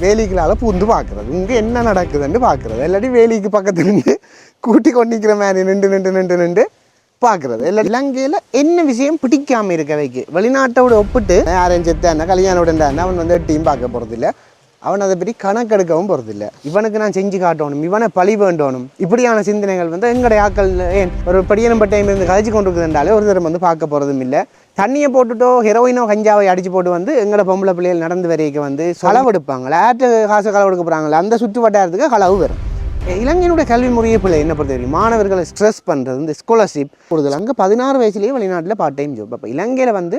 வேலிகளால் பூந்து பார்க்குறது, இங்கே என்ன நடக்குதுன்னு பார்க்குறது. இல்லாட்டி வேலிக்கு பக்கத்தில் நின்று கூட்டி கொண்டிக்கிற மாதிரி நின்று பார்க்குறது. இல்லை இலங்கையில் என்ன விஷயம் பிடிக்காமல் இருக்க வைக்கு வெளிநாட்டோட ஒப்பிட்டு யாரையும் செத்தான கல்யாணம் அவன் வந்து டீம் பார்க்க போகிறதில்ல, அவன் அதை பற்றி கணக்கெடுக்கவும் போகிறதில்ல. இவனுக்கு நான் செஞ்சு காட்டணும், இவனை பழி வேண்டணும், இப்படியான சிந்தனைகள் வந்து எங்களுடைய ஆக்கள் ஏன் ஒரு படியனம்பட்ட டைம் இருந்து கழிச்சு கொண்டு இருக்குதுன்றாலே ஒரு தரம் வந்து பார்க்க போகிறதும் இல்லை. தண்ணியை போட்டுட்டோ ஹெரோயினோ கஞ்சாவை அடித்து போட்டு வந்து எங்களோட பொம்பளை பிள்ளைகள் நடந்து வரைக்கும் வந்து களவு எடுப்பாங்களே, ஆற்று காசு களவு எடுக்க போகிறாங்களே, அந்த சுற்று வட்டாரத்துக்கு களவு வரும். இலங்கையினுடைய கல்வி முறையை பிள்ளை என்ன பொறுத்த வரைக்கும் மாணவர்களை ஸ்ட்ரெஸ் பண்ணுறது இந்த ஸ்காலர்ஷிப் கொடுதல். அங்கே 16 வயசுலேயே வெளிநாட்டில் பார்ட் டைம் ஜாப். அப்போ இலங்கையில் வந்து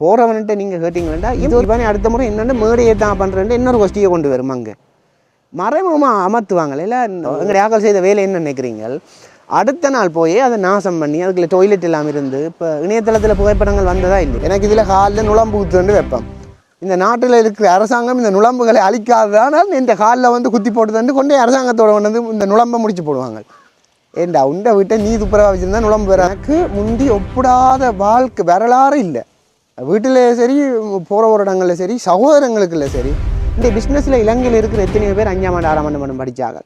போகிறவன்ட்டு நீங்கள் கேட்டிங்களா இது ஒரு பண்ணி அடுத்த முறை என்னென்ன மேடையை தான் பண்ணுறேன்ட்டு இன்னொரு கொஸ்டியை கொண்டு வரும். அங்கே மறைமுகமாக அமர்த்துவாங்க. இல்லை எங்களுடைய ஆக்கள் செய்த வேலை என்ன நினைக்கிறீங்க, அடுத்த நாள் போய் அதை நாசம் பண்ணி அதுக்குள்ள டொய்லெட் இல்லாமல் இருந்து இப்போ இணையதளத்தில் புகைப்படங்கள் வந்ததா இல்லை. எனக்கு இதில் காலில் நுழம்பு ஊற்றுன்னு வைப்பேன். இந்த நாட்டில் இருக்கிற அரசாங்கம் இந்த நுழம்புகளை அழிக்காததானால் இந்த காலில் வந்து குத்தி போட்டு கொண்டே அரசாங்கத்தோட வந்து இந்த நுழம்பை முடிச்சு போடுவாங்க. ஏண்டா உண்டை விட்ட நீ துப்புரவாக வச்சுருந்தா நுழம்பு வர. எனக்கு முந்தி ஒப்பிடாத வாழ்க்கை வரலாறு இல்லை. வீட்டில் சரி, போகிற ஒரு இடங்களில் சரி, சகோதரங்களுக்குள்ள சரி. இந்த பிஸ்னஸில் இலங்கையில் இருக்கிற எத்தனையோ பேர் 5ஆம் ஆண்டு 6ஆம் ஆண்டு மட்டும் படித்தாங்க.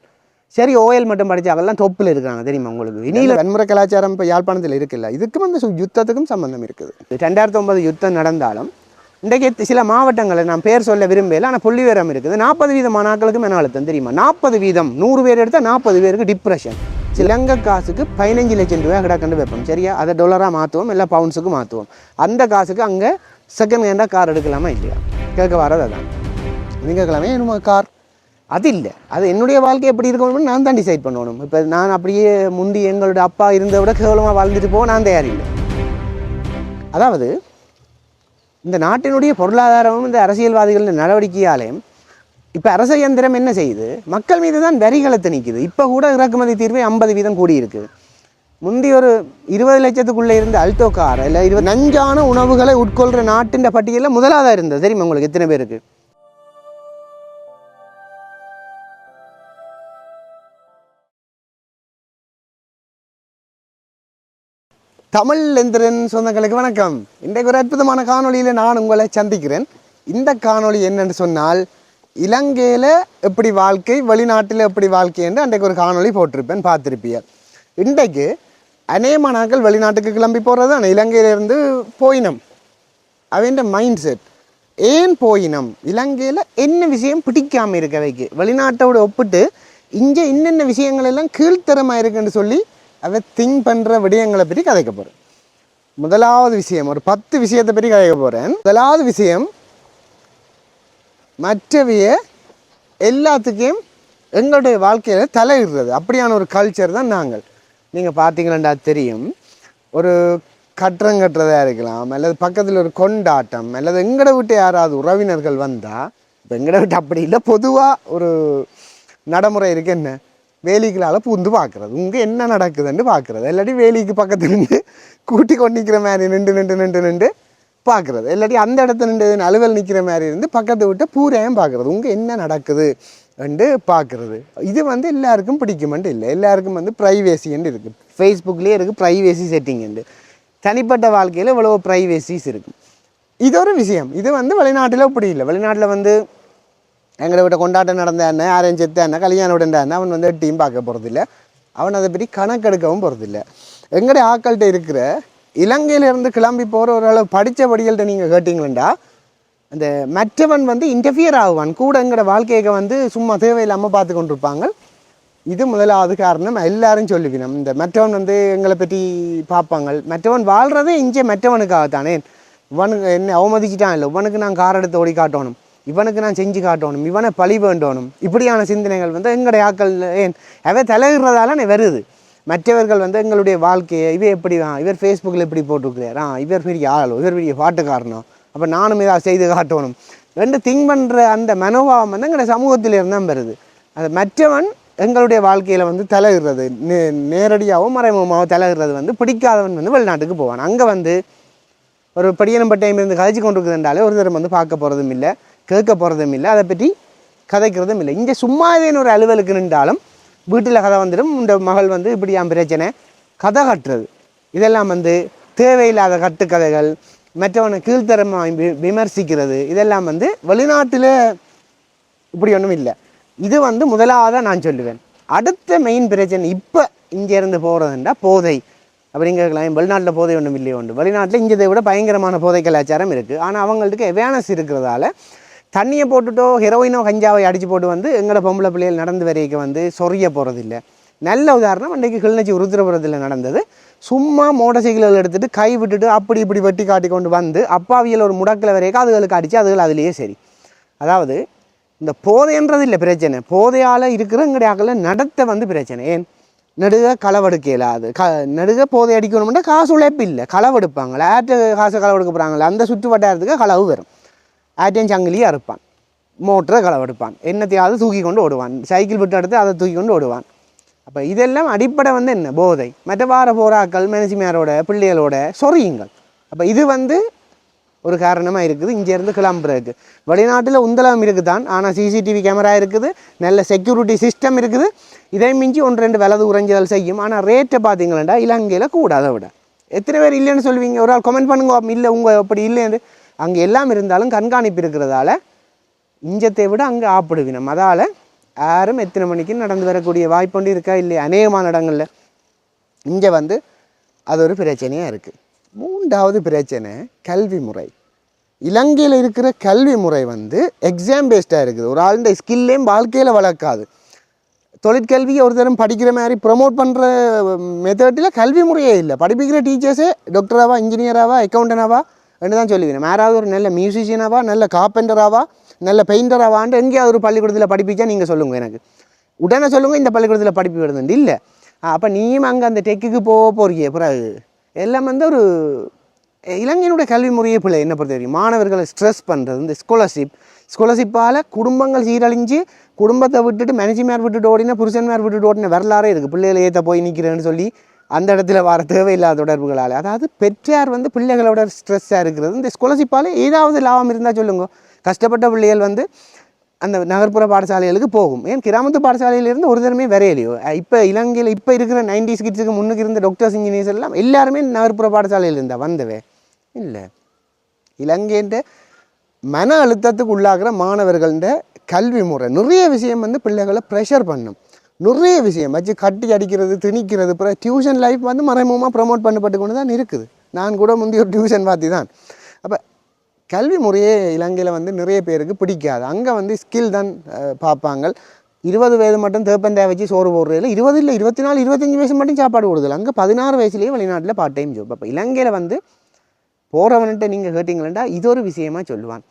சரி, ஓஎல் மட்டும் படித்தாங்கலாம் தொப்பில் இருக்கிறாங்க தெரியுமா உங்களுக்கு. இனியில் வன்முறை கலாச்சாரம் இப்போ யாழ்ப்பாணத்தில் இருக்குல்ல, இதுக்கும் அந்த யுத்தத்துக்கும் சம்மந்தம் இருக்குது. 2009 யுத்தம் நடந்தாலும் இன்றைக்கு சில மாவட்டங்களை நான் பேர் சொல்ல விரும்பல, ஆனால் புள்ளி விவரம் இருக்குது. 40% மாணாக்களுக்கு மன அழுத்தம் தெரியுமா. 40%, 100 பேர் எடுத்தால் 40 பேருக்கு டிப்ரெஷன். இலங்கை காசுக்கு 15 லட்சம் ரூபாய் கிடக்கண்டு வைப்போம் சரியா. அதை $டாலராக மாற்றுவோம், இல்லை பவுண்ட்ஸுக்கு மாற்றுவோம். அந்த காசுக்கு அங்கே செகண்ட் ஹேண்டாக கார் எடுக்கலாமா இல்லையா கேட்க வரது. அதான் நீங்கள் கேட்கலாமே என்னமோ கார், அது இல்லை. அது என்னுடைய வாழ்க்கை எப்படி இருக்கணும்னு நான் தான் டிசைட் பண்ணணும். இப்போ நான் அப்படியே முந்தி எங்களோட அப்பா இருந்த விட கேவலமாக வாழ்ந்துட்டு போக நான் தயாரில்லை. அதாவது இந்த நாட்டினுடைய பொருளாதாரமும் இந்த அரசியல்வாதிகளின் நடவடிக்கையாலேயும் இப்போ அரச இயந்திரம் என்ன செய்யுது, மக்கள் மீது தான் வரிகளை திணிக்குது. இப்போ கூட இறக்குமதி தீர்வை 50% கூடியிருக்கு. முந்தி ஒரு 20 லட்சத்துக்குள்ளே இருந்த அல்டோ கார் இல்லை 20 நஞ்சான உணவுகளை உட்கொள்கிற நாட்டின் பட்டியலில் முதலாக இருந்தது தெரியுமா உங்களுக்கு எத்தனை பேருக்கு. தமிழ் எந்திரன் சொந்தங்களுக்கு வணக்கம். இன்றைக்கு ஒரு அற்புதமான காணொலியில் நான் உங்களை சந்திக்கிறேன். இந்த காணொலி என்னென்னு சொன்னால், இலங்கையில் எப்படி வாழ்க்கை, வெளிநாட்டில் எப்படி வாழ்க்கை என்று அன்றைக்கு ஒரு காணொலி போட்டிருப்பேன், பார்த்துருப்பீங்க. இன்றைக்கு அநேகமான நாட்கள் வெளிநாட்டுக்கு கிளம்பி போகிறது தான். இலங்கையிலேருந்து போயினம் அவன் மைண்ட் செட் ஏன் போயினம், இலங்கையில் என்ன விஷயம் பிடிக்காமல் இருக்க வைக்கு, வெளிநாட்டோட ஒப்பிட்டு இங்கே இன்னென்ன விஷயங்கள் எல்லாம் கீழ்த்தரமாக இருக்குன்னு சொல்லி அதை திங்க் பண்ணுற விடயங்களை பற்றி கதைக்க போகிறேன். முதலாவது விஷயம், ஒரு 10 விஷயத்தை பற்றி கதைக்க போகிறேன். முதலாவது விஷயம், மற்றவைய எல்லாத்துக்கும் எங்களுடைய வாழ்க்கையில் தலையிடுறது. அப்படியான ஒரு கல்ச்சர் தான் நாங்கள். நீங்கள் பார்த்தீங்கன்னா தெரியும், ஒரு கட்டுறம் கட்டுறதா இருக்கலாம், அல்லது பக்கத்தில் ஒரு கொண்டாட்டம், அல்லது எங்கட விட்டு யாராவது உறவினர்கள் வந்தால், இப்போ எங்கட விட்டு அப்படி இல்லை, பொதுவாக ஒரு நடைமுறை இருக்குது, என்ன வேலிகளால் பூந்து பார்க்குறது, இங்கே என்ன நடக்குதுன்னு பார்க்குறது. இல்லாட்டி வேலிக்கு பக்கத்தில் நின்று கூட்டி கொண்டிக்கிற மாதிரி நின்று பார்க்குறது. இல்லாட்டி அந்த இடத்துல நின்று அலுவல் நிற்கிற மாதிரி இருந்து பக்கத்தை விட்டு பூரையும் பார்க்குறது, இங்கே என்ன நடக்குது என்று பார்க்குறது. இது வந்து எல்லாருக்கும் பிடிக்குமெண்டு இல்லை. எல்லாருக்கும் வந்து ப்ரைவேசின்னு இருக்குது. ஃபேஸ்புக்லேயே இருக்குது ப்ரைவேசி செட்டிங்ண்டு. தனிப்பட்ட வாழ்க்கையில் இவ்வளோ ப்ரைவேசிஸ் இருக்குது. இது ஒரு விஷயம். இது வந்து வெளிநாட்டில் இப்படி இல்லை. வெளிநாட்டில் வந்து எங்களை விட்ட கொண்டாட்டம் நடந்தாருன்னா, யாரையும் செத்தாருன்னா, கல்யாணம் விடண்டாருன்னா அவன் வந்து டீம் பார்க்க போகிறதில்ல, அவன் அதை பற்றி கணக்கெடுக்கவும் போகிறதில்ல. எங்களுடைய ஆக்கள்கிட்ட இருக்கிற இலங்கையிலேருந்து கிளம்பி போகிற ஓரளவு படித்த படிகள்கிட்ட நீங்கள் கேட்டிங்களா, அந்த மற்றவன் வந்து இன்டர்ஃபியர் ஆகுவான் கூட. எங்களோட வாழ்க்கையை வந்து சும்மா தேவையில்லாமல் பார்த்து கொண்டிருப்பாங்க. இது முதலாவது காரணம். எல்லாரும் சொல்லுவினோம், இந்த மற்றவன் வந்து எங்களை பற்றி பார்ப்பாங்க. மற்றவன் வாழ்கிறதே இங்கே மற்றவனுக்காகத்தானே. இவனுக்கு என்ன அவமதிச்சிட்டான் இல்லை, இவனுக்கு நான் கார் எடுத்து ஓடி காட்டணும், இவனுக்கு நான் செஞ்சு காட்டணும், இவனை பழி வேண்டணும், இப்படியான சிந்தனைகள் வந்து எங்களுடைய ஆக்கள் ஏன் அவை தலையிடுறதால வருது. மற்றவர்கள் வந்து எங்களுடைய வாழ்க்கையை எப்படி இவர் ஃபேஸ்புக்கில் எப்படி போட்டுருக்கிறாரா, இவர் பெரிய ஆளோ, இவர் பெரிய பாட்டுக்காரனோ, அப்போ நானும் இதாக செய்து காட்டணும் ரெண்டு திங்க் பண்ணுற அந்த மனோபாவம் வந்து எங்களுடைய சமூகத்தில் இருந்தால் வருது. அது மற்றவன் எங்களுடைய வாழ்க்கையில் வந்து தலையிடுறது, நேரடியாகவும் மறைமுகமாகவும் தலையிடுறது வந்து பிடிக்காதவன் வந்து வெளிநாட்டுக்கு போவான். அங்கே வந்து ஒரு படியனம்பட்ட டைம் இருந்து கழிச்சு கொண்டு இருக்குதுன்றாலே ஒரு தரம் வந்து பார்க்க போகிறதும் இல்லை, கேட்க போகிறதும் இல்லை, அதை பற்றி கதைக்கிறதும் இல்லை. இங்கே சும்மா இதேன்னு ஒரு அலுவலுக்கு நின்றாலும் வீட்டில் கதை வந்துடும். இந்த மகள் வந்து இப்படியாம் பிரச்சனை கதை கட்டுறது, இதெல்லாம் வந்து தேவையில்லாத கட்டுக்கதைகள், மற்றவனை கீழ்த்தரமாக விமர்சிக்கிறது, இதெல்லாம் வந்து வெளிநாட்டில் இப்படி ஒன்றும் இல்லை. இது வந்து முதலாவதாக நான் சொல்லுவேன். அடுத்த மெயின் பிரச்சனை இப்போ இங்கேருந்து போகிறதுண்டா போதை அப்படிங்கிறதுலாம். வெளிநாட்டில் போதை ஒன்றும் இல்லையோ உண்டு. வெளிநாட்டில் இங்கே விட பயங்கரமான போதை கலாச்சாரம் இருக்குது. ஆனால் அவங்களுக்கு அவேர்னஸ் இருக்கிறதால தண்ணியை போட்டுட்டோ ஹெரோயினோ கஞ்சாவை அடித்து போட்டு வந்து எங்களோட பொம்பளை பிள்ளைகள் நடந்து வரைக்கும் வந்து சொரிய போகிறதில்ல. நல்ல உதாரணம் அன்றைக்கு கிளிநொச்சி உருத்திரபுரத்தில் நடந்தது. சும்மா மோட்டர் சைக்கிள்கள் எடுத்துகிட்டு கை விட்டுட்டு அப்படி இப்படி வெட்டி காட்டி கொண்டு வந்து அப்பாவியல் ஒரு முடக்கில் வரைக்கும் அதுகளுக்கு அடித்து அதுகள் அதுலேயே சரி. அதாவது இந்த போதைன்றது இல்லை பிரச்சனை, போதையால் இருக்கிற எங்கடையாக்கள் நடத்த வந்து பிரச்சனை. ஏன் நடுக களவெடுக்க இல்லாது நடுக போதை அடிக்கணும்னா காசு உழைப்பு இல்லை, களவெடுப்பாங்களே. ஆற்று காசை களவெடுக்க போகிறாங்களே அந்த சுற்று வட்டாரத்துக்கு களவு வரும். ஆட்டையும் சங்கிலியாக இருப்பான், மோட்டரை களவெடுப்பான், என்னத்தையாவது தூக்கி கொண்டு ஓடுவான், சைக்கிள் விட்டு எடுத்து அதை தூக்கி கொண்டு ஓடுவான். அப்போ இதெல்லாம் அடிப்படை வந்து என்ன போதை. மற்ற வார போராக்கள் மேனேஜ்மேரோட பிள்ளைகளோட சொறியுங்கள். அப்போ இது வந்து ஒரு காரணமாக இருக்குது இங்கேருந்து கிளம்புறதுக்கு. வெளிநாட்டில் உந்தளம் இருக்குது தான், ஆனால் சிசிடிவி கேமரா இருக்குது, நல்ல செக்யூரிட்டி சிஸ்டம் இருக்குது. இதை மிஞ்சி 1-2 விலது உறைஞ்சல் செய்யும். ஆனால் ரேட்டை பார்த்தீங்களா இலங்கையில் கூட அதை விட. எத்தனை பேர் இல்லைன்னு சொல்லுவீங்க? ஒரு ஆள் கமெண்ட் பண்ணுங்க, இல்லை உங்கள் அப்படி இல்லைன்னு. அங்கே எல்லாம் இருந்தாலும் கண்காணிப்பு இருக்கிறதால இஞ்சத்தை விட அங்கே ஆப்பிடுவினம். அதால் யாரும் எத்தனை மணிக்கு நடந்து வரக்கூடிய வாய்ப்பு இருக்கா இல்லையா? அநேகமான இடங்களில் இங்கே வந்து அது ஒரு பிரச்சனையாக இருக்குது. 3வது பிரச்சனை கல்வி முறை. இலங்கையில் இருக்கிற கல்வி முறை வந்து எக்ஸாம் பேஸ்டாக இருக்குது. ஒரு ஆளுடைய ஸ்கில்லையும் வாழ்க்கையில் வளர்க்காது. தொழிற்கல்வியை ஒரு தரம் படிக்கிற மாதிரி ப்ரொமோட் பண்ணுற மெத்தடில் கல்வி முறையே இல்லை. படிப்பிக்கிற டீச்சர்ஸே டாக்டராவா, இன்ஜினியராவா, அக்கௌண்டனாவா என்று தான் சொல்லுவேன். யாராவது ஒரு நல்ல மியூசிஷியனாவா, நல்ல கார்பெண்டராவா, நல்ல பெயிண்டராவான்ட்டு எங்கேயாவது ஒரு பள்ளிக்கூடத்தில் படிப்பிச்சா நீங்கள் சொல்லுங்கள், எனக்கு உடனே சொல்லுங்கள் இந்த பள்ளிக்கூடத்தில் படிப்பு வருதுண்டு. இல்லை, அப்போ நீயும் அங்கே அந்த டெக்குக்கு போகிறீங்க. பிறகு எல்லாம் வந்து ஒரு இலங்கையினுடைய கல்வி முறையே பிள்ளை என்ன பொறுத்த வரைக்கும். மாணவர்களை ஸ்ட்ரெஸ் பண்ணுறது, இந்த ஸ்காலர்ஷிப்பால் குடும்பங்கள் சீரழிஞ்சு குடும்பத்தை விட்டுட்டு மேனேஜ்மேன் விட்டுட்டு ஓடினா புருஷன்மார் விட்டுட்டு ஓடின வரலாறே இருக்குது. பிள்ளைகளை ஏற்ற போய் நிற்கிறேன்னு சொல்லி அந்த இடத்துல வர தேவையில்லாத தொடர்புகளால். அதாவது பெற்றார் வந்து பிள்ளைகளோட ஸ்ட்ரெஸ்ஸாக இருக்கிறது. இந்த ஸ்காலர்ஷிப்பால் ஏதாவது லாபம் இருந்தால் சொல்லுங்க. கஷ்டப்பட்ட பிள்ளைகள் வந்து அந்த நகர்ப்புற பாடசாலைகளுக்கு போகும். ஏன் கிராமத்து பாடசாலையிலேருந்து ஒரு தரமே வரையலையோ? இப்போ இலங்கையில் இப்போ இருக்கிற 90s கிட்ஸுக்கு முன்னுக்கு இருந்த டாக்டர்ஸ், இன்ஜினியர்ஸ் எல்லாம் எல்லாருமே நகர்ப்புற பாடசாலையில் இருந்தால் வந்தவே இல்லை. இலங்கைன்ற மன அழுத்தத்துக்கு உள்ளாகிற மாணவர்கள்ட கல்வி முறை நிறைய விஷயம் வந்து பிள்ளைகளை ப்ரெஷர் பண்ணும். நிறைய விஷயம் வச்சு கட்டி அடிக்கிறது, திணிக்கிறது. அப்புறம் டியூஷன் லைஃப் வந்து மறைமுகமாக ப்ரொமோட் பண்ணப்பட்டு கொண்டு தான் இருக்குது. நான் கூட முந்தைய ஒரு டியூஷன் பார்த்து தான். அப்போ கல்வி முறையே இலங்கையில் வந்து நிறைய பேருக்கு பிடிக்காது. அங்கே வந்து ஸ்கில் தான் பார்ப்பாங்க. 20 வயது மட்டும் தேப்பண்டா வச்சு சோறு போடுறதில்ல, 20 இல்லை 24 25 வயசு மட்டும் சாப்பாடு கொடுதல். அங்கே 16 வயசுலேயே வெளிநாட்டில் பார்ட் டைம் ஜாப். அப்போ இலங்கையில் வந்து போகிறவன்கிட்ட நீங்கள் கேட்டிங்களா இது ஒரு விஷயமா சொல்லுவான்.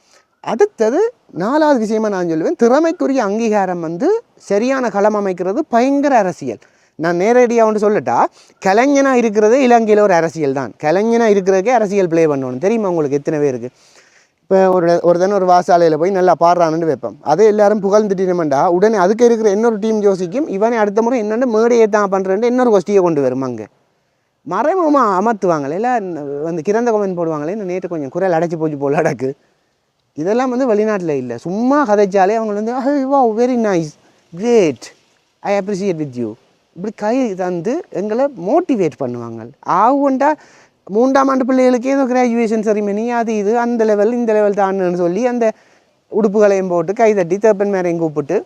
அடுத்தது 4வது விஷயமா நான் சொல்லுவேன், திறமைக்குரிய அங்கீகாரம் வந்து சரியான களம் அமைக்கிறது பயங்கர அரசியல். நான் நேரடியாக ஒன்று சொல்லட்டா, கலைஞனாக இருக்கிறதே இலங்கையில் ஒரு அரசியல் தான். கலைஞனாக இருக்கிறதுக்கே அரசியல் ப்ளே பண்ணணும். தெரியுமா உங்களுக்கு எத்தனை பேருக்கு? இப்போ ஒருத்தன் ஒரு வாசாலையில் போய் நல்லா பாடுறான்னு வைப்போம். அதை எல்லாரும் புகழ்ந்துட்டினமெண்டா உடனே அதுக்கு இருக்கிற இன்னொரு டீம் யோசிக்கும், இவனை அடுத்த முறை என்னென்னு மேடையை தான் பண்ணுறேன்ட்டு இன்னொரு கோஷ்டியை கொண்டு வரும். அங்கே மறைமுகமாக அமர்த்துவாங்களே, இல்லை வந்து கிறந்த கமெண்ட் போடுவாங்களே, இந்த நேற்று கொஞ்சம் குரல் அடைச்சி போச்சு போல் அடக்கு. இதெல்லாம் வந்து வெளிநாட்டில் இல்லை. சும்மா கதைச்சாலே அவங்க வந்து wow very nice, great, I appreciate with you, இப்படி கை தந்து எங்களை மோட்டிவேட் பண்ணுவாங்க. ஆகுண்டா 3ஆம் ஆண்டு பிள்ளைகளுக்கு ஏதோ கிராஜுவேஷன் செரிமனி அது இது அந்த லெவல் இந்த லெவல் தான்னு சொல்லி அந்த உடுப்புகளையும் போட்டு கை தட்டி தேப்பன் மேரையும் கூப்பிட்டு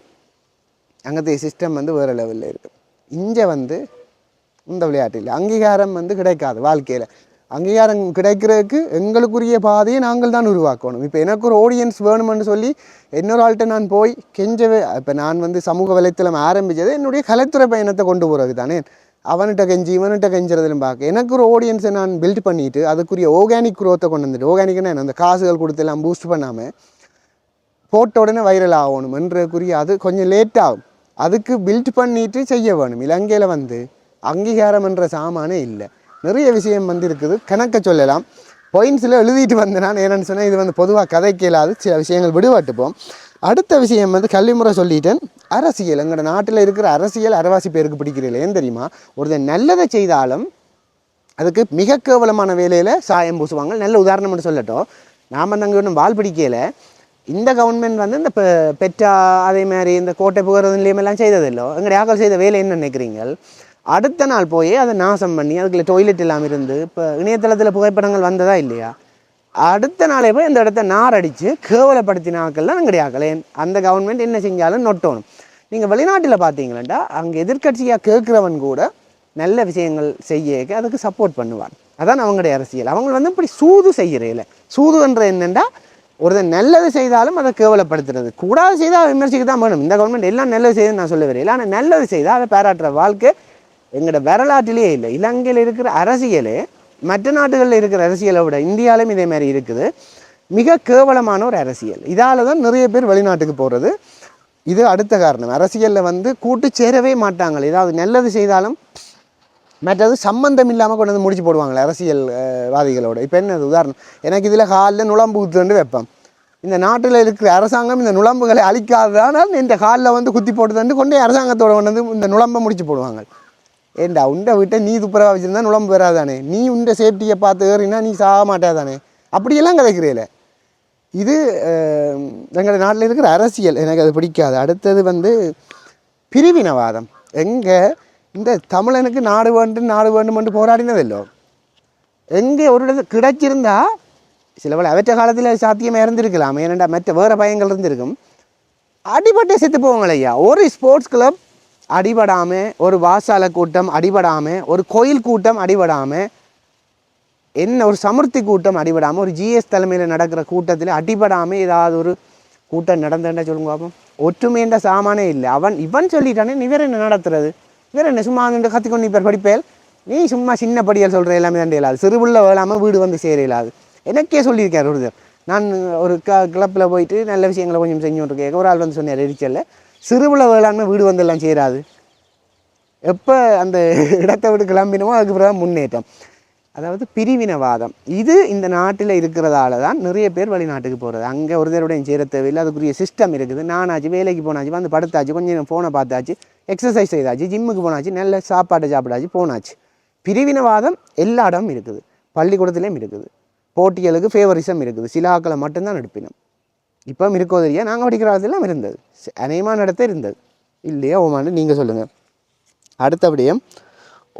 அங்கത്തെ சிஸ்டம் வந்து வேறு லெவலில் இருக்குது. இங்கே வந்து இந்த விளையாட்டு இல்லை. அங்கீகாரம் வந்து கிடைக்காது. வாழ்க்கையில் அங்கீகாரம் கிடைக்கிறதுக்கு எங்களுக்குரிய பாதையை நாங்கள் தான் உருவாக்கணும். இப்போ எனக்கு ஒரு ஆடியன்ஸ் வேணுமென்னு சொல்லி இன்னொரு ஆள்கிட்ட நான் போய் கெஞ்சவே. இப்போ நான் வந்து சமூக வலைத்தளம் ஆரம்பித்தது என்னுடைய கலைத்துறை பயணத்தை கொண்டு போகிறது தானே. அவன்கிட்ட கெஞ்சி இவன்கிட்ட கெஞ்சுறதுலும் பார்க்க எனக்கு ஒரு ஆடியன்ஸை நான் பில்ட் பண்ணிவிட்டு அதுக்குரிய ஆர்கானிக் குரோத்தை கொண்டு வந்துட்டு, ஆர்கானிக்னா அந்த காசுகள் கொடுத்து எல்லாம் பூஸ்ட் பண்ணாமல் போட்ட உடனே வைரல் ஆகணும் என்றக்குரிய அது கொஞ்சம் லேட் ஆகும். அதுக்கு பில்ட் பண்ணிட்டு செய்ய வேணும். இலங்கையில் வந்து அங்கீகாரம் என்ற சாமானே இல்லை. நிறைய விஷயம் வந்து இருக்குது, கணக்க சொல்லலாம். பாயிண்ட்ஸில் எழுதிட்டு வந்தேன் நான். என்னென்னு சொன்னால் இது வந்து பொதுவாக கதைக்கு இல்லாது சில விஷயங்கள் விடுபட்டுப்போம். அடுத்த விஷயம் வந்து கல்விமுறை சொல்லிட்டேன். அரசியல், எங்களோட நாட்டில் இருக்கிற அரசியல் அரைவாசி பேருக்கு பிடிக்கிறீங்களே. ஏன் தெரியுமா? ஒருத்தர் நல்லதை செய்தாலும் அதுக்கு மிக கேவலமான வேலையில் சாயம் பூசுவாங்க. நல்ல உதாரணம் மட்டும் சொல்லட்டும், நாம் வந்து அங்கே ஒன்றும் வால் பிடிக்கல. இந்த கவர்மெண்ட் வந்து இந்த பெற்றா அதே மாதிரி இந்த கோட்டை புகறது நிலையமெல்லாம் செய்ததில்லோ. எங்களுடைய ஆக்கள் செய்த வேலை என்ன நினைக்கிறீங்க? அடுத்த நாள் போய் அதை நாசம் பண்ணி அதுக்குள்ள டாய்லெட் இல்லாமல் இருந்து இப்போ இணையதளத்தில் புகைப்படங்கள் வந்ததா இல்லையா? அடுத்த நாளே போய் இந்த இடத்த நார் அடித்து கேவலப்படுத்தின ஆக்கள்லாம் கிடையாது. அந்த கவர்மெண்ட் என்ன செஞ்சாலும் நொட்டணும். நீங்கள் வெளிநாட்டில் பார்த்தீங்களா அங்கே எதிர்கட்சியாக கேட்குறவன் கூட நல்ல விஷயங்கள் செய்ய அதுக்கு சப்போர்ட் பண்ணுவான். அதான் அவங்களுடைய அரசியல். அவங்க வந்து இப்படி சூது செய்கிறதில்ல. சூதுன்ற என்னென்னா ஒருத்தர் நல்லது செய்தாலும் அதை கேவலப்படுத்துறது, கூடாது செய்தால் விமர்சிக்க தான் வேணும். இந்த கவர்மெண்ட் எல்லாம் நல்லது செய்யுதுன்னு நான் சொல்ல வரல. ஆனால் நல்லது செய்தால் அதை பாராட்டுற வாழ்க்கை எங்களோட வரலாற்றிலே இல்லை. இலங்கையில் இருக்கிற அரசியலே மற்ற நாடுகளில் இருக்கிற அரசியலை விட இந்தியாவிலும் இதே மாதிரி இருக்குது. மிக கேவலமான ஒரு அரசியல். இதால் தான் நிறைய பேர் வெளிநாட்டுக்கு போகிறது. இது அடுத்த காரணம். அரசியலில் வந்து கூட்டு சேரவே மாட்டாங்க. ஏதாவது நல்லது செய்தாலும் மற்றது சம்பந்தம் இல்லாமல் கொண்டு வந்து முடிச்சு போடுவாங்களே அரசியல்வாதிகளோட. இப்போ என்னது உதாரணம், எனக்கு இதில் காலில் நுழம்பு ஊற்றுண்டு வைப்பேன். இந்த நாட்டில் இருக்கிற அரசாங்கம் இந்த நுழம்புகளை அழிக்காததானால் இந்த காலில் வந்து குத்தி போட்டு கொண்டே அரசாங்கத்தோட கொண்டு வந்து இந்த நுழம்பை முடிச்சு போடுவாங்க. ஏண்டா உண்டை வீட்டை நீ துப்புரவாக வச்சுருந்தா நுழம்பு வராதானே, நீ உண்டை சேஃப்டியை பார்த்து ஏறினா நீ சாக மாட்டாதானே, அப்படியெல்லாம் கிடைக்கிறீல. இது எங்கள் நாட்டில் இருக்கிற அரசியல் எனக்கு அது பிடிக்காது. அடுத்தது வந்து பிரிவினவாதம். எங்கே இந்த தமிழனுக்கு நாடு வேண்டும் போராடினதில்லோ, எங்கே ஒரு இடத்துல கிடைச்சிருந்தா சில வேலை அவற்ற காலத்தில் சாத்தியமாக இருந்திருக்கலாம். ஏனெண்டா மற்ற வேறு பயங்கள் இருந்திருக்கும். அடிபட்டே செத்து போவாங்களே ஐயா. ஒரு ஸ்போர்ட்ஸ் கிளப் அடிபடாமல், ஒரு வாசால கூட்டம் அடிபடாமல், ஒரு கோயில் கூட்டம் அடிபடாமல், என்ன ஒரு சமுர்த்தி கூட்டம் அடிபடாமல், ஒரு ஜிஎஸ் தலைமையில் நடக்கிற கூட்டத்தில் அடிபடாமல் ஏதாவது ஒரு கூட்டம் நடந்தேன்டா சொல்லுங்க பார்ப்போம். ஒற்றுமைன்ற சாமானே இல்லை. இவன் சொல்லிட்டானே நீ வேறு என்ன நடத்துறது, வேறு என்ன சும்மா வந்து கற்றுக்கொண்டு இப்போ படிப்பேல், நீ சும்மா சின்ன படியால் சொல்கிற எல்லாமே தண்டை இல்லாது, சிறுபுள்ள வேளாமல் வீடு வந்து சேர இல்லாது. எனக்கே சொல்லியிருக்கார் ஒருத்தர். நான் ஒரு கிளப்பில் போயிட்டு நல்ல விஷயங்களை கொஞ்சம் செஞ்சுட்டு இருக்கேன். ஒரு ஆள் வந்து சொன்னார் எரிச்சலில், சிறுபுள்ள வேளாண்மை வீடு வந்து எல்லாம் சேராது. எப்போ அந்த இடத்தை விட்டு கிளம்பினமோ அதுக்கு பிறகு முன்னேற்றம். அதாவது பிரிவினவாதம் இது இந்த நாட்டில் இருக்கிறதால தான் நிறைய பேர் வெளிநாட்டுக்கு போகிறது. அங்கே ஒருத்தருடைய சேர தேவையில்லை, அதுக்குரிய சிஸ்டம் இருக்குது. நானாச்சு வேலைக்கு போனாச்சு, வந்து படுத்தாச்சு, கொஞ்சம் ஃபோனை பார்த்தாச்சு, எக்ஸசைஸ் செய்தாச்சு, ஜிம்முக்கு போனாச்சு, நல்ல சாப்பாடு சாப்பிடாச்சு, போனாச்சு. பிரிவினவாதம் எல்லா இடமும் இருக்குது. பள்ளிக்கூடத்துலேயும் இருக்குது. போட்டிகளுக்கு ஃபேவரிசம் இருக்குது. சில ஆக்களை மட்டும்தான் எடுப்பினோம். இப்போ இருக்கோ தெரியா, நாங்கள் படிக்கிற காலத்துலாம் இருந்தது, அநேகமான இடத்த இருந்தது இல்லையா ஓமான்னு நீங்கள் சொல்லுங்கள். அடுத்தபடியும்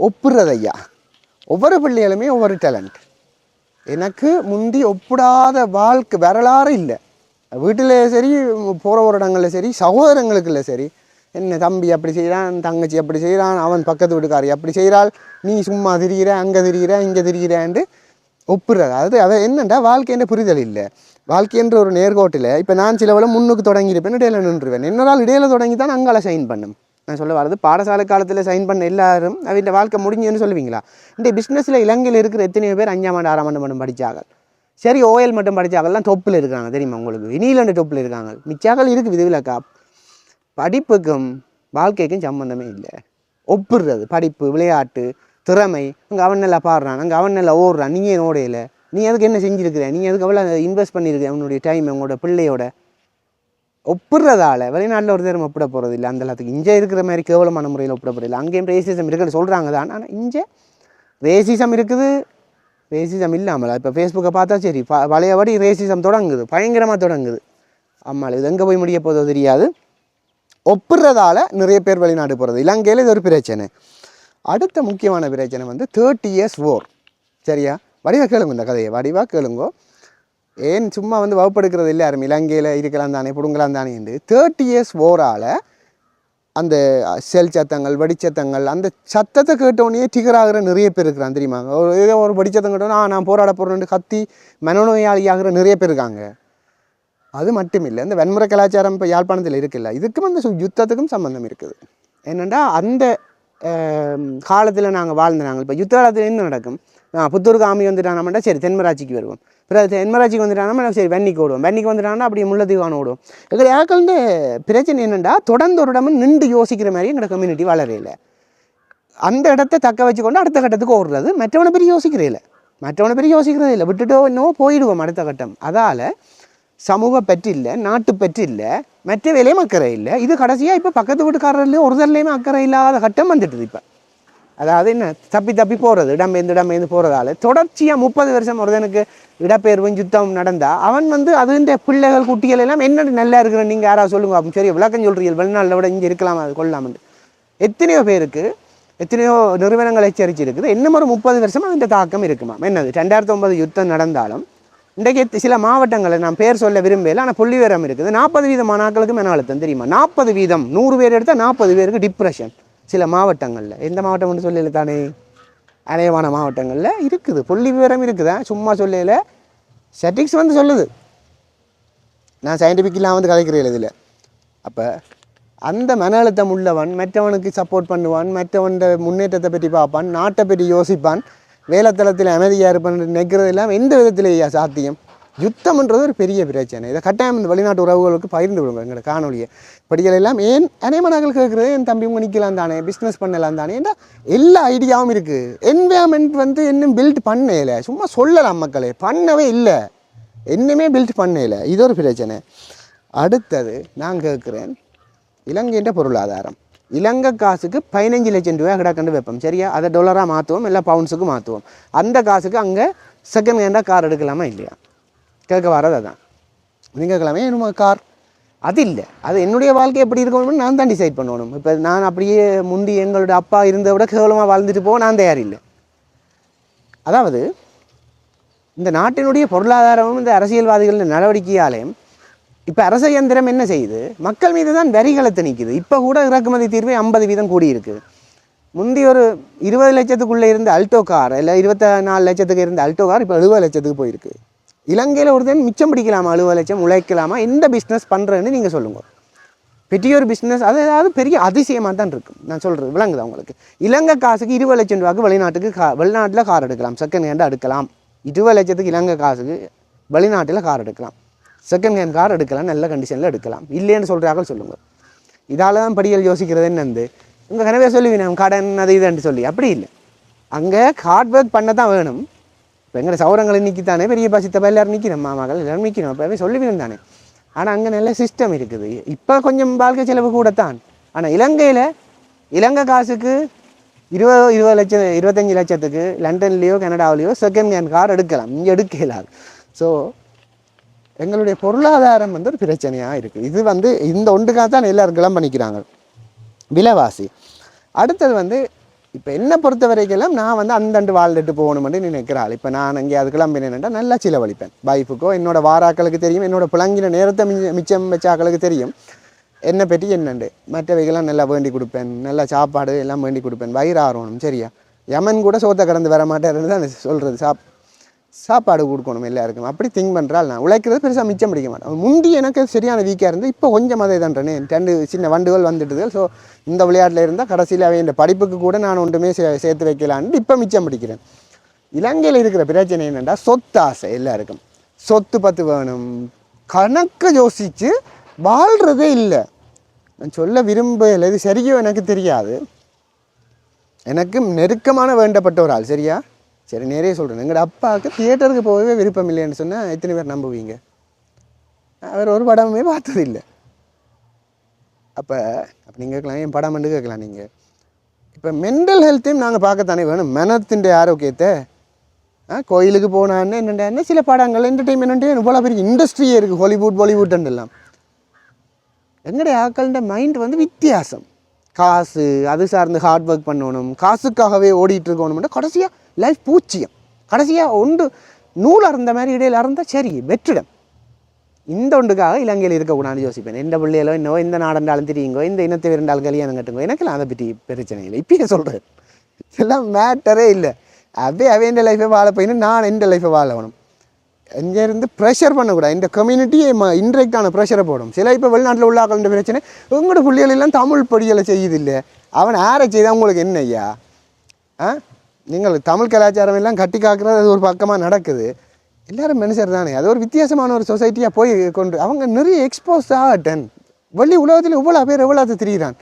ஒப்புறதையா, ஒவ்வொரு பிள்ளைகளுமே ஒவ்வொரு டேலண்ட். எனக்கு முந்தி ஒப்பிடாத வாழ்க்கை வரலாறு இல்லை. வீட்டில் சரி, போகிற ஒரு இடங்களில் சரி, சகோதரங்களுக்குள்ள சரி, என்ன தம்பி அப்படி செய்கிறான், தங்கச்சி அப்படி செய்கிறான், அவன் பக்கத்து வீட்டுக்காரி அப்படி செய்கிறாள், நீ சும்மா திரிகிற, அங்கே திரிகிற, இங்கே திரிகிறேன்ட்டு ஒப்புறது. அது என்னென்னா வாழ்க்கைன்ற புரிதல் இல்லை. வாழ்க்கைன்ற ஒரு நேர்கோட்டில் இப்போ நான் சிலவளை முன்னுக்கு தொடங்கியிருப்பேன், இடையில நின்றுவேன். இன்னொரு இடையில தொடங்கி தான் அங்கால சைன் பண்ணும். நான் சொல்ல வரது பாடசாலை காலத்தில் சைன் பண்ண எல்லாரும் அவங்க வாழ்க்கை முடிஞ்சுன்னு சொல்லுவீங்களா? இந்த பிஸ்னஸில் இலங்கையில் இருக்கிற எத்தனையோ பேர் 5ஆம் ஆண்டு 6ஆம் ஆண்டு மட்டும் படித்தாங்க. சரி, ஓஎல் மட்டும் படித்தாங்கலாம் தொப்பில் இருக்காங்க தெரியுமா உங்களுக்கு? இனியிலண்டு தொப்பில் இருக்காங்க. மிச்சாக்கள் இருக்குது விதிவிலக்கா. படிப்புக்கும் வாழ்க்கைக்கும் சம்மந்தமே இல்லை. ஒப்புடுறது படிப்பு, விளையாட்டு, திறமை. அங்கே அவன் நல்லா பாடுறான், அங்கே அவன் நல்லா ஓடுறான், நீ ஏன் ஓடையில, நீ அதுக்கு என்ன செஞ்சுருக்கிற, நீ அதுக்கு அவ்வளோ இன்வெஸ்ட் பண்ணியிருக்க அவனுடைய டைம் உங்களோட பிள்ளையோட. ஒப்புடுறதால வெளிநாட்டில் ஒரு நேரம் ஒப்பிட போகிறது இல்லை. அந்த எல்லாத்துக்கு இங்கே இருக்கிற மாதிரி கேவலமான முறையில் ஒப்பிட போகிறது இல்லை. அங்கேயும் ரேசிசம் இருக்குன்னு சொல்கிறாங்க தான். ஆனால் இங்கே ரேசிசம் இருக்குது, ரேசிசம் இல்லாமல் இப்போ ஃபேஸ்புக்கை பார்த்தா சரி, பழையபடி ரேசிசம் தொடங்குது, பயங்கரமாக தொடங்குது. ஆமாம், இது எங்கே போய் முடிய போதோ தெரியாது. ஒப்புறதால நிறைய பேர் வெளிநாடு போகிறது. இலங்கையில் இது ஒரு பிரச்சனை. அடுத்த முக்கியமான பிரச்சனை வந்து 30 years war. சரியா, வடிவாக கேளுங்க இந்த கதையை, வடிவாக கேளுங்கோ. ஏன் சும்மா வந்து வகுப்படுக்கிறது இல்லை யாரும், இலங்கையில் இருக்கலாம் தானே, பிடுங்கலாம் தானே என்று. 30 years வாரால் அந்த செல் சத்தங்கள், வெடிச்சத்தங்கள், அந்த சத்தத்தை கேட்டோடனே டிகராகிற நிறைய பேர் இருக்கிறான் தெரியுமா? ஏதோ ஒரு வெடிச்சத்தம் கேட்டோன்னா நான் போராட போகிறேன்னு கத்தி மனநோயாளியாகிற நிறைய பேர் இருக்காங்க. அது மட்டும் இல்லை, இந்த வன்முறை கலாச்சாரம் இப்போ யாழ்ப்பாணத்தில் இருக்குல்ல, இதுக்கும் அந்த யுத்தத்துக்கும் சம்மந்தம் இருக்குது. என்னென்னா அந்த காலத்தில் நாங்கள் வாழ்ந்தாங்க. இப்போ யுத்த காலத்தில் என்ன நடக்கும்? புத்தூருக்கு ஆமி வந்துட்டானோம்னா சரி தென்மராட்சிக்கு வருவோம். பிறகு தென்மராட்சிக்கு வந்துட்டானோம்னா சரி வெண்ணிக்கு ஓடுவோம். வெண்ணிக்கு வந்துட்டாங்கன்னா அப்படியே முள்ளத்தீவான ஓடுவோம். எங்களை யாருக்குன்னு பிரச்சனை என்னென்னா தொடர்ந்து ஒரு இடமும் நின்று யோசிக்கிற மாதிரி எங்களோட கம்யூனிட்டி வளரையில். அந்த இடத்த தக்க வச்சுக்கொண்டு அடுத்த கட்டத்துக்கு ஓடுறது. மற்றவனை பெரிய யோசிக்கிறதே இல்லை, விட்டுட்டோ என்னவோ போயிடுவோம் அடுத்த கட்டம். அதால் சமூக பற்று இல்லை, நாட்டு பற்று இல்லை, மற்ற வேலையும் அக்கறை இல்லை. இது கடைசியாக இப்போ பக்கத்து வீட்டுக்காரர்லேயும் ஒருத்தர்லேயுமே அக்கறை இல்லாத கட்டம் வந்துட்டுது இப்போ. அதாவது என்ன, தப்பி போகிறது, இடம்பெயர்ந்து போகிறதால தொடர்ச்சியாக 30 வருஷம் ஒருத்தனுக்கு இடப்பெயர்வும் யுத்தம் நடந்தால் அவன் வந்து அதுன்ற பிள்ளைகள் குட்டிகள் எல்லாம் என்ன நல்லா இருக்கிற நீங்கள் யாராவது சொல்லுங்க அப்போ. சரி, விளக்கம் சொல்கிறீர்கள், வெளிநாட்டில் விட இங்கே இருக்கலாம், அது கொள்ளலாம்னு. எத்தனையோ பேருக்கு எத்தனையோ நிறுவனங்கள் எச்சரிச்சு இருக்குது. இன்னும் ஒரு 30 வருஷம் அதுன்ற தாக்கம் இருக்குமா? என்னது 2009 யுத்தம் நடந்தாலும் இன்றைக்கு சில மாவட்டங்களை நான் பேர் சொல்ல விரும்பல, ஆனால் புள்ளி விவரம் இருக்குது. 40% மாணாக்களுக்கு மன அழுத்தம் தெரியுமா? 40%. 100 பேர் எடுத்தால் 40 பேருக்கு டிப்ரெஷன் சில மாவட்டங்களில். எந்த மாவட்டம்னு சொல்லல தானே, அநேகமான மாவட்டங்களில் இருக்குது. புள்ளி விவரம் இருக்குதா, சும்மா சொல்லல. ஸ்டாட்டிக்ஸ் வந்து சொல்லுது, நான் சயின்டிஃபிக்கெலாம் வந்து கலைக்கிறேன் இதில். அப்போ அந்த மன அழுத்தம் உள்ளவன் மற்றவனுக்கு சப்போர்ட் பண்ணுவான், மற்றவன் முன்னேற்றத்தை பற்றி பார்ப்பான், நாட்டை பற்றி யோசிப்பான், வேலைத்தளத்தில் அமைதியாக இருப்பான் நினைக்கிறது எல்லாம் எந்த விதத்திலேயா சாத்தியம்? யுத்தம்ன்றது ஒரு பெரிய பிரச்சனை. இதை கட்டாயம் இந்த வெளிநாட்டு உறவுகளுக்கு பகிர்ந்து விடுங்க எங்களோட காணொலியை. படிகள் எல்லாம் ஏன் அநேகமானாக்கள் கேட்குறது, என் தம்பி உங்க நிற்கலாம் தானே, பிஸ்னஸ் பண்ணலாம் தானே, ஏன்னா எல்லா ஐடியாவும் இருக்குது. என்விரான்மெண்ட் வந்து இன்னும் பில்ட் பண்ணல, சும்மா சொல்லலாம் மக்களே, பண்ணவே இல்லை, இன்னுமே பில்ட் பண்ணல. இது ஒரு பிரச்சனை. அடுத்தது நான் கேட்குறேன், இலங்கைன்ற பொருளாதாரம். இலங்கை காசுக்கு 15 லட்சம் ரூபாய் கிடக்கண்டு வைப்போம், சரியா? அதை டாலராக மாற்றுவோம், இல்லை பவுன்ஸுக்கு மாற்றுவோம். அந்த காசுக்கு அங்கே செகண்ட் ஹேண்டாக கார் எடுக்கலாமா இல்லையா? கேட்க வரது அதான். நீங்கள் கேட்கலாமே என்னமோ கார், அது இல்லை, அது என்னுடைய வாழ்க்கை எப்படி இருக்கணும்னு நான் தான் டிசைட் பண்ணணும். இப்போ நான் அப்படியே முந்தி எங்களோட அப்பா இருந்த விட கேவலமாக வாழ்ந்துட்டு போக நான் தயார் இல்லை. அதாவது இந்த நாட்டினுடைய பொருளாதாரமும் இந்த அரசியல்வாதிகளின் நடவடிக்கையாலேயும் இப்போ அரச இயந்திரம் என்ன செய்யுது, மக்கள் மீது தான் வரிகளை திணிக்குது. இப்போ கூட இறக்குமதி தீர்வை 50% கூடியிருக்கு. முந்தி ஒரு 20 லட்சத்துக்குள்ளே இருந்த அல்டோ கார், இல்லை 24 லட்சத்துக்கு இருந்த அல்டோ கார் இப்போ 70 லட்சத்துக்கு போயிருக்கு. இலங்கையில் ஒருத்தன் மிச்சம் பிடிக்கலாமா? 70 லட்சம் உழைக்கலாமா? எந்த பிஸ்னஸ் பண்ணுறேன்னு நீங்கள் சொல்லுங்கள். பெரிய ஒரு பிஸ்னஸ், அதாவது பெரிய அதிசயமாக தான் இருக்கும். நான் சொல்கிறது விளங்குது அவங்களுக்கு. இலங்கை காசுக்கு 20 லட்சம் ரூபாய்க்கு வெளிநாட்டில் கார் எடுக்கலாம், செகண்ட் ஹேண்டாக எடுக்கலாம். 20 லட்சத்துக்கு இலங்கை காசுக்கு வெளிநாட்டில் கார் எடுக்கலாம், செகண்ட் ஹேண்ட் கார் எடுக்கலாம், நல்ல கண்டிஷனில் எடுக்கலாம். இல்லைன்னு சொல்கிறார்கள் சொல்லுங்கள். இதால் தான் படிகள் யோசிக்கிறது என்னந்து, உங்கள் கனவே சொல்லுவீங்க கடன் அது இதுன்னு சொல்லி. அப்படி இல்லை, அங்கே ஹார்ட் ஒர்க் பண்ண தான் வேணும். இப்போ எங்களை சௌரங்களை நிற்கித்தானே, பெரிய சித்தப்பா எல்லோரும் நிற்கணும், மாமாக்கள் எல்லோரும் நிற்கணும், அப்போவே சொல்லுவீங்க தானே. ஆனால் அங்கே நல்ல சிஸ்டம் இருக்குது. இப்போ கொஞ்சம் வாழ்க்கை செலவு கூடத்தான். ஆனால் இலங்கை காசுக்கு 20 லட்சம் 25 லட்சத்துக்கு லண்டன்லேயோ கனடாவிலேயோ செகண்ட் ஹேண்ட் கார் எடுக்கலாம், இங்கே எடுக்கலாது. ஸோ எங்களுடைய பொருளாதாரம் வந்து ஒரு பிரச்சனையாக இருக்குது. இது வந்து இந்த ஒன்றுக்காக தான் எல்லோரும் கிளம்பணிக்கிறாங்க, விலைவாசி. அடுத்தது வந்து இப்போ என்னை பொறுத்த வரைக்கெல்லாம் நான் வந்து அந்தண்டு வாழ்ந்துட்டு போகணுமென்று நினைக்கிறாள். இப்போ நான் அங்கே அது கிளம்பினேன்டா நல்லா செலவழிப்பேன். வைஃபுக்கோ என்னோடய வாராக்களுக்கு தெரியும், என்னோட பிளங்கின நேரத்தை மிச்சம் வச்சாக்களுக்கு தெரியும் என்னை பற்றி என்னண்டு. மற்றவைகள்லாம் நல்லா வேண்டி கொடுப்பேன், நல்லா சாப்பாடு எல்லாம் வேண்டி கொடுப்பேன். வயிறு ஆறணும், சரியா? யமன் கூட சோத்தை கடந்து வர மாட்டேன்னு தான் சொல்கிறது. சாப்பாடு கொடுக்கணும் எல்லாருக்கும். அப்படி திங்க் பண்ணுறாள். நான் உழைக்கிறது பெருசாக மிச்சம் பிடிக்க மாட்டேன். முந்தி எனக்கு சரியான வீக்காக இருந்து, இப்போ கொஞ்சம் அதே தான்றேனே, 2 சின்ன வண்டுகள் வந்துட்டுது. ஸோ இந்த விளையாட்டில் இருந்தால் கடைசியில் இந்த படிப்புக்கு கூட நான் ஒன்றுமே சேர்த்து வைக்கலான்னு இப்போ மிச்சம் பிடிக்கிறேன். இலங்கையில் இருக்கிற பிரச்சனை என்னென்னா சொத்தாசை. எல்லாருக்கும் சொத்து பத்து வேணும், கணக்கை யோசித்து வாழ்கிறதே இல்லை. நான் சொல்ல விரும்பலை, இது சரியோ எனக்கு தெரியாது. எனக்கு நெருக்கமான வேண்டப்பட்ட ஒரு ஆள், சரியா? சரி நிறைய சொல்கிறேன். எங்களோட அப்பாவுக்கு தியேட்டருக்கு போகவே விருப்பம் இல்லைன்னு சொன்னால் எத்தனை பேர் நம்புவீங்க? அவர் ஒரு படமே பார்த்ததில்லை. அப்போ நீங்கள் கேட்கலாம், என் படம் வந்து கேட்கலாம். நீங்கள் இப்போ மென்டல் ஹெல்த்தையும் நாங்கள் பார்க்கத்தானே வேணும், மனத்தின் ஆரோக்கியத்தை. கோயிலுக்கு போனான்னு என்னென்ன சில படங்கள் என்டர்டெயின்மெண்ட்டு இவ்வளோ பெரிய இண்டஸ்ட்ரியே இருக்குது, ஹாலிவுட் பாலிவுட்ன்னு எல்லாம். எங்களுடைய ஆக்களோட மைண்ட் வந்து வித்தியாசம். காசு அது சார்ந்து ஹார்ட் ஒர்க் பண்ணணும், காசுக்காகவே ஓடிட்டு இருக்கணும்னா கடைசியாக லைஃப் பூச்சியம். கடைசியாக ஒன்று நூல் அறந்த மாதிரி இடையில் அறந்தால் சரி வெற்றிடம். இந்த ஒன்றுக்காக இலங்கையில் இருக்கக்கூடாதுன்னு யோசிப்பேன். எந்த பிள்ளைகளோ என்னவோ இந்த நாடண்டாலும் தெரியுங்கோ, இந்த இனத்தை இருந்தாலும் கல்யாணம் கட்டுங்கோ, எனக்கெல்லாம் அதை பற்றி பிரச்சனை இல்லை. இப்பயே சொல்கிறேன், இதெல்லாம் மேட்டரே இல்லை. அவைய லைஃபை வாழ போயின்னு நான் எந்த லைஃபை வாழணும். இங்கேருந்து ப்ரெஷர் பண்ணக்கூடாது. இந்த கம்யூனிட்டியை இன்ட்ரெக்டான ப்ரெஷரை போடும். சில இப்போ வெளிநாட்டில் உள்ள ஆக்கள பிரச்சனை, உங்களோட பிள்ளைகள் எல்லாம் தமிழ் படிகளை செய்யுதில்லை, அவன் யாரை செய்தால் உங்களுக்கு என்ன ஐயா? நீங்கள் தமிழ் கலாச்சாரம் எல்லாம் கட்டி காக்கிறது அது ஒரு பக்கமாக நடக்குது. எல்லோரும் மனுஷர் தானே, அது ஒரு வித்தியாசமான ஒரு சொசைட்டியாக போய் கொண்டு அவங்க நிறைய எக்ஸ்போஸ் ஆகட்டன். வெளி உலகத்தில் இவ்வளோ பேர் எவ்வளோ தெரியுறான்.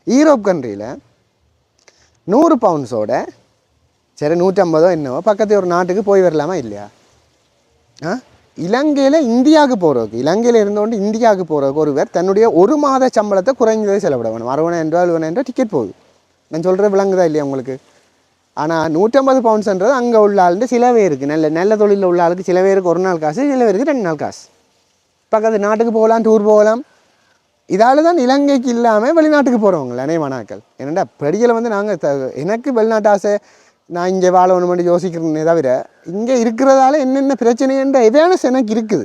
யூரோப் கண்ட்ரியில் 100 பவுண்ட்ஸோட சரி 150 என்னவோ பக்கத்து ஒரு நாட்டுக்கு போய் வரலாமா இல்லையா? இலங்கையில் இந்தியாவுக்கு போகிறதுக்கு, இலங்கையில் இருந்தோண்டு இந்தியாவுக்கு போகிறதுக்கு ஒருவர் தன்னுடைய 1 மாத சம்பளத்தை குறைஞ்சதை செலவிட வேணும். 60,000 70,000 டிக்கெட் போகுது. நான் சொல்கிறது விளங்குதா இல்லையா உங்களுக்கு? ஆனால் 150 பவுண்ட்ஸ்ன்றது அங்கே உள்ள ஆளுண்டு சிலவே இருக்குது. நல்ல தொழிலில் உள்ள ஆளுக்கு சில பேருக்கு 1 நாள் காசு, சில பேருக்கு 2 நாள் காசு. பக்கத்து நாட்டுக்கு போகலாம், டூர் போகலாம். இதால் தான் இலங்கைக்கு இல்லாமல் வெளிநாட்டுக்கு போகிறவங்க அநேகமானாக்கள். என்னென்னா படிகளை வந்து நாங்கள் எனக்கு வெளிநாட்டு ஆசை, நான் இங்கே வாழணுமென்று யோசிக்கிறேன்னே தவிர இங்கே இருக்கிறதால என்னென்ன பிரச்சனைன்ற அவேர்னஸ் எனக்கு இருக்குது,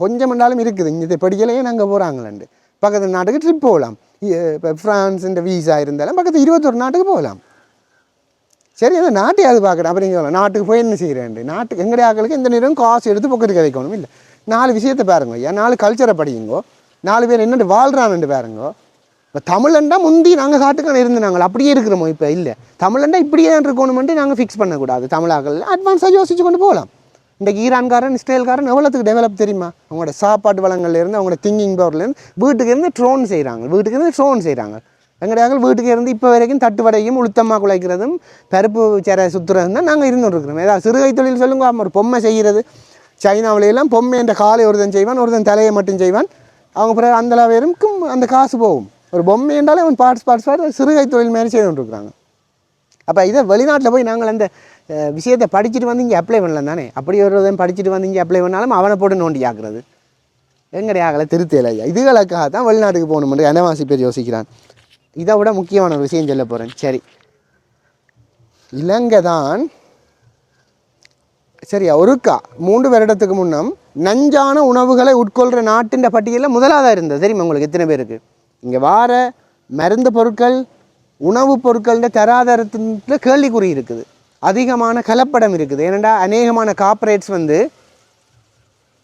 கொஞ்சம் என்றாலும் இருக்குது. இங்கே படிக்கலையே நாங்கள் போகிறாங்களேண்டு பக்கத்து நாட்டுக்கு ட்ரிப் போகலாம். இப்போ ஃப்ரான்ஸ் இந்த வீசா இருந்தாலும் பக்கத்து 21 நாட்டுக்கு போகலாம். சரி அந்த நாட்டையாவது பார்க்குறேன். அப்புறம் இங்கே நாட்டுக்கு போய் என்ன செய்கிறேன், நாட்டுக்கு எங்களுடைய ஆக்களுக்கு எந்த நேரம் காசு எடுத்து பொக்கெட்டுக்கு வைக்கணும் இல்லை. 4 விஷயத்தை பாருங்க ஐயா, 4 கல்ச்சரை படியுங்கோ, 4 பேர் என்னென்று வாழ்கிறான்னு பாருங்கோ. இப்போ தமிழண்டா முந்தி நாங்கள் காட்டுக்கான இருந்து நாங்கள் அப்படியே இருக்கிறோமோ இப்போ இல்லை. தமிழண்டா இப்படியே இருக்கணுமென்ட்டு நாங்கள் ஃபிக்ஸ் பண்ணக்கூடாது. தமிழாக்கள் அட்வான்ஸாக யோசிச்சு கொண்டு போகலாம். இன்றைக்கு ஈரான்காரன் இஸ்ரேல்காரன் எவ்வளோத்துக்கு டெவலப் தெரியுமா? அவங்களோட சாப்பாட்டு வளங்கள்லேருந்து அவங்களோட திங்கிங் பவர்லேருந்து வீட்டுக்கு இருந்து ட்ரோன் செய்கிறாங்க. எங்கடையாக்கள் வீட்டுக்கு இருந்து இப்போ வரைக்கும் தட்டுவடையும் உளுத்தமாக குலைக்கிறதும் பருப்பு சேர சுற்றுறதும் தான் நாங்கள் இருந்துட்டு இருக்கிறோம். ஏதாவது சிறுகை தொழில் சொல்லுங்க, ஒரு பொம்மை செய்கிறது. சைனாவிலையெல்லாம் பொம்மை என்ற காலை ஒருத்தன் செய்வான், ஒருத்தன் தலையை மட்டும் செய்வான். அவங்க பிறகு அந்த பேருக்கும் அந்த காசு போகும். ஒரு பொம்மை என்றாலே அவன் பார்ட்ஸ் சிறுகை தொழில் மாதிரி செய்து கொண்டிருக்கிறாங்க. அப்போ இதை வெளிநாட்டில் போய் நாங்கள் அந்த விஷயத்தை படிச்சுட்டு வந்து இங்கே அப்ளை பண்ணலாம் தானே. அப்படி ஒருவன் படிச்சுட்டு வந்து இங்கே அப்ளை பண்ணாலும் அவனை போட்டு நோண்டி ஆக்குறது எங்கடையாகலை திருத்தலை. இதுகளுக்காக தான் வெளிநாட்டுக்கு போகணுமென்று அனவாசி பேர் யோசிக்கிறான். இதை விட முக்கியமான ஒரு விஷயம் சொல்ல போகிறேன். சரி, இலங்கை தான் சரியா ஒருக்கா 3 வருடத்துக்கு முன்னம் நஞ்சான உணவுகளை உட்கொள்கிற நாட்டின் பட்டியலில் முதலாவதாக இருந்தது. தெரியுமா உங்களுக்கு எத்தனை பேருக்கு? இங்கே வார மருந்து பொருட்கள் உணவுப் பொருட்கள்ன்ற தராதரத்தில் கேள்விக்குறி இருக்குது, அதிகமான கலப்படம் இருக்குது. ஏனெண்டா அநேகமான கார்ப்பரேட்ஸ் வந்து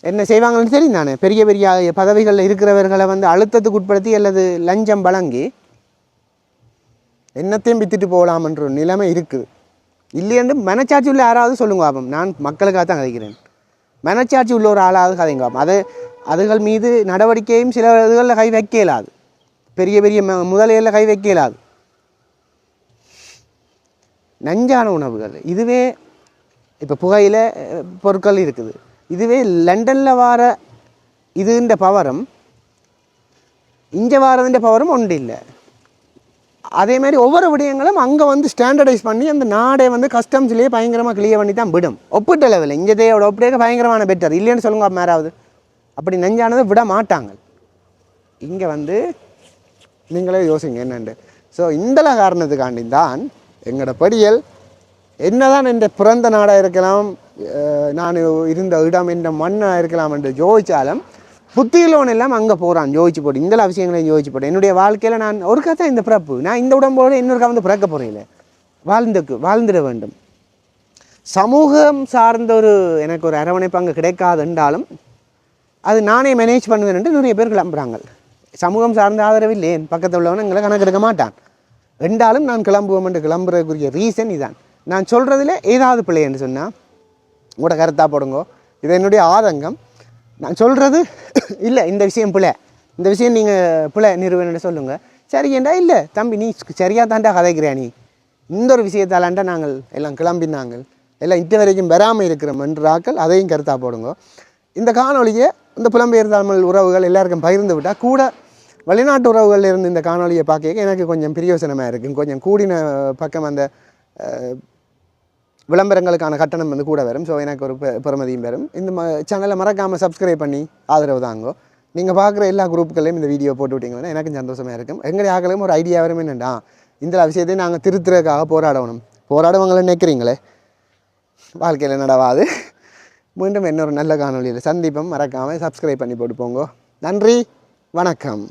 என்ன செய்வாங்கன்னு தெரியும் தானே, பெரிய பெரிய பதவிகளில் இருக்கிறவர்களை வந்து அழுத்தத்துக்கு உட்படுத்தி அல்லது லஞ்சம் வழங்கி என்னத்தையும் வித்துட்டு போகலாம்ன்ற ஒரு நிலைமை இருக்குது. இல்லையென்று மனச்சாட்சி உள்ள யாராவது சொல்லுங்க ஆபம். நான் மக்களுக்காக தான் கதைக்கிறேன். மனச்சாட்சி உள்ள ஒரு ஆளாவது கதைங்க ஆபம். அதுகள் மீது நடவடிக்கையும் சில இதுகளில் கை வைக்க இயலாது, பெரிய பெரிய முதலைகளில் கை வைக்க இயலாது. நஞ்சான உணவுகள் இதுவே இப்போ புகையில பொருட்கள் இருக்குது. இதுவே லண்டனில் வார இதுன்ற பவரும் இங்கே வாரதுன்ற பவரும் ஒன்று இல்லை. அதே மாதிரி ஒவ்வொரு விடயங்களும் அங்கே வந்து ஸ்டாண்டர்டைஸ் பண்ணி அந்த நாடை வந்து கஸ்டம்ஸ்லேயே பயங்கரமாக கிளியர் பண்ணி தான் விடும். ஒப்பிட்ட லெவலில் இங்கேயோட ஒப்பிட்டே பயங்கரமான பெட்டர் இல்லைன்னு சொல்லுங்க. மேராவது அப்படி நஞ்சானதை விட மாட்டாங்க. இங்கே வந்து நீங்களே யோசிங்க என்னண்டு. ஸோ இந்த காரணத்துக்காண்டி தான் எங்களோட படியல் என்னதான் என் பிறந்த நாடாக இருக்கலாம், நான் இருந்த இடம் என்ற மண்ணாக இருக்கலாம் என்று யோசித்தாலும் புத்தியிலோன் எல்லாம் அங்கே போகிறான் யோசிச்சு போட்டு, இந்த விஷயங்களையும் யோசிச்சு போட்டு. என்னுடைய வாழ்க்கையில் நான் ஒரு கதை இந்த பிறப்பு, நான் இந்த உடம்போடு இன்னொரு வந்து பிறக்க போகிறேன், வாழ்ந்துட வேண்டும். சமூகம் சார்ந்த எனக்கு ஒரு அரவணைப்பு அங்கே கிடைக்காது என்றாலும் அது நானே மேனேஜ் பண்ணுவேன் என்று நிறைய பேர் கிளம்புறாங்க. சமூகம் சார்ந்த ஆதரவு இல்லை, என் பக்கத்தில் உள்ளவன் எங்களை கணக்கெடுக்க மாட்டான் என்றாலும் நான் கிளம்புவோம் என்று கிளம்புறதுக்குரிய ரீசன் இதான். நான் சொல்கிறதுல ஏதாவது பிள்ளை என்று சொன்னால் உங்களோட கருத்தாக போடுங்கோ, இது என்னுடைய ஆதங்கம். நான் சொல்கிறது இல்லை இந்த விஷயம் பிள்ளை, இந்த விஷயம் நீங்கள் பிள்ளை நிறுவனம் சொல்லுங்கள். சரி ஏண்டா இல்லை தம்பி நீ சரியாக தாண்டா கதைக்கிறா, நீ இந்த ஒரு விஷயத்தாலாண்டா நாங்கள் எல்லாம் கிளம்பினாங்க எல்லாம் இட்டு வரைக்கும் வராமல் இருக்கிறோம் என்று ஆக்கள் அதையும் கருத்தாக போடுங்க. இந்த காணொலியை இந்த புலம்பெயர் தமிழ் உறவுகள் எல்லாருக்கும் பகிர்ந்து விட்டால் கூட வெளிநாட்டு உறவுகளில் இருந்து இந்த காணொலியை பார்க்க எனக்கு கொஞ்சம் பிரயோசனமாக இருக்கும். கொஞ்சம் கூடின பக்கம் அந்த விளம்பரங்களுக்கான கட்டணம் வந்து கூட வரும். ஸோ எனக்கு ஒரு பெருமதியும் வரும். இந்த சேனலை மறக்காமல் சப்ஸ்கிரைப் பண்ணி ஆதரவு தாங்கோ. நீங்கள் பார்க்குற எல்லா குரூப்புகளையும் இந்த வீடியோ போட்டு விட்டிங்கன்னா எனக்கும் சந்தோஷமாக இருக்கும். எங்களுடைய ஆகலையும் ஒரு ஐடியா வரும் என்னென்னா இந்த விஷயத்தையும் நாங்கள் திருத்துறதுக்காக போராடுவாங்களே நினைக்கிறீங்களே, வாழ்க்கையில் நடவாது. மீண்டும் இன்னொரு நல்ல காணொலியில் சந்திப்போம். மறக்காமல் சப்ஸ்கிரைப் பண்ணி போட்டு போங்க. நன்றி, வணக்கம்.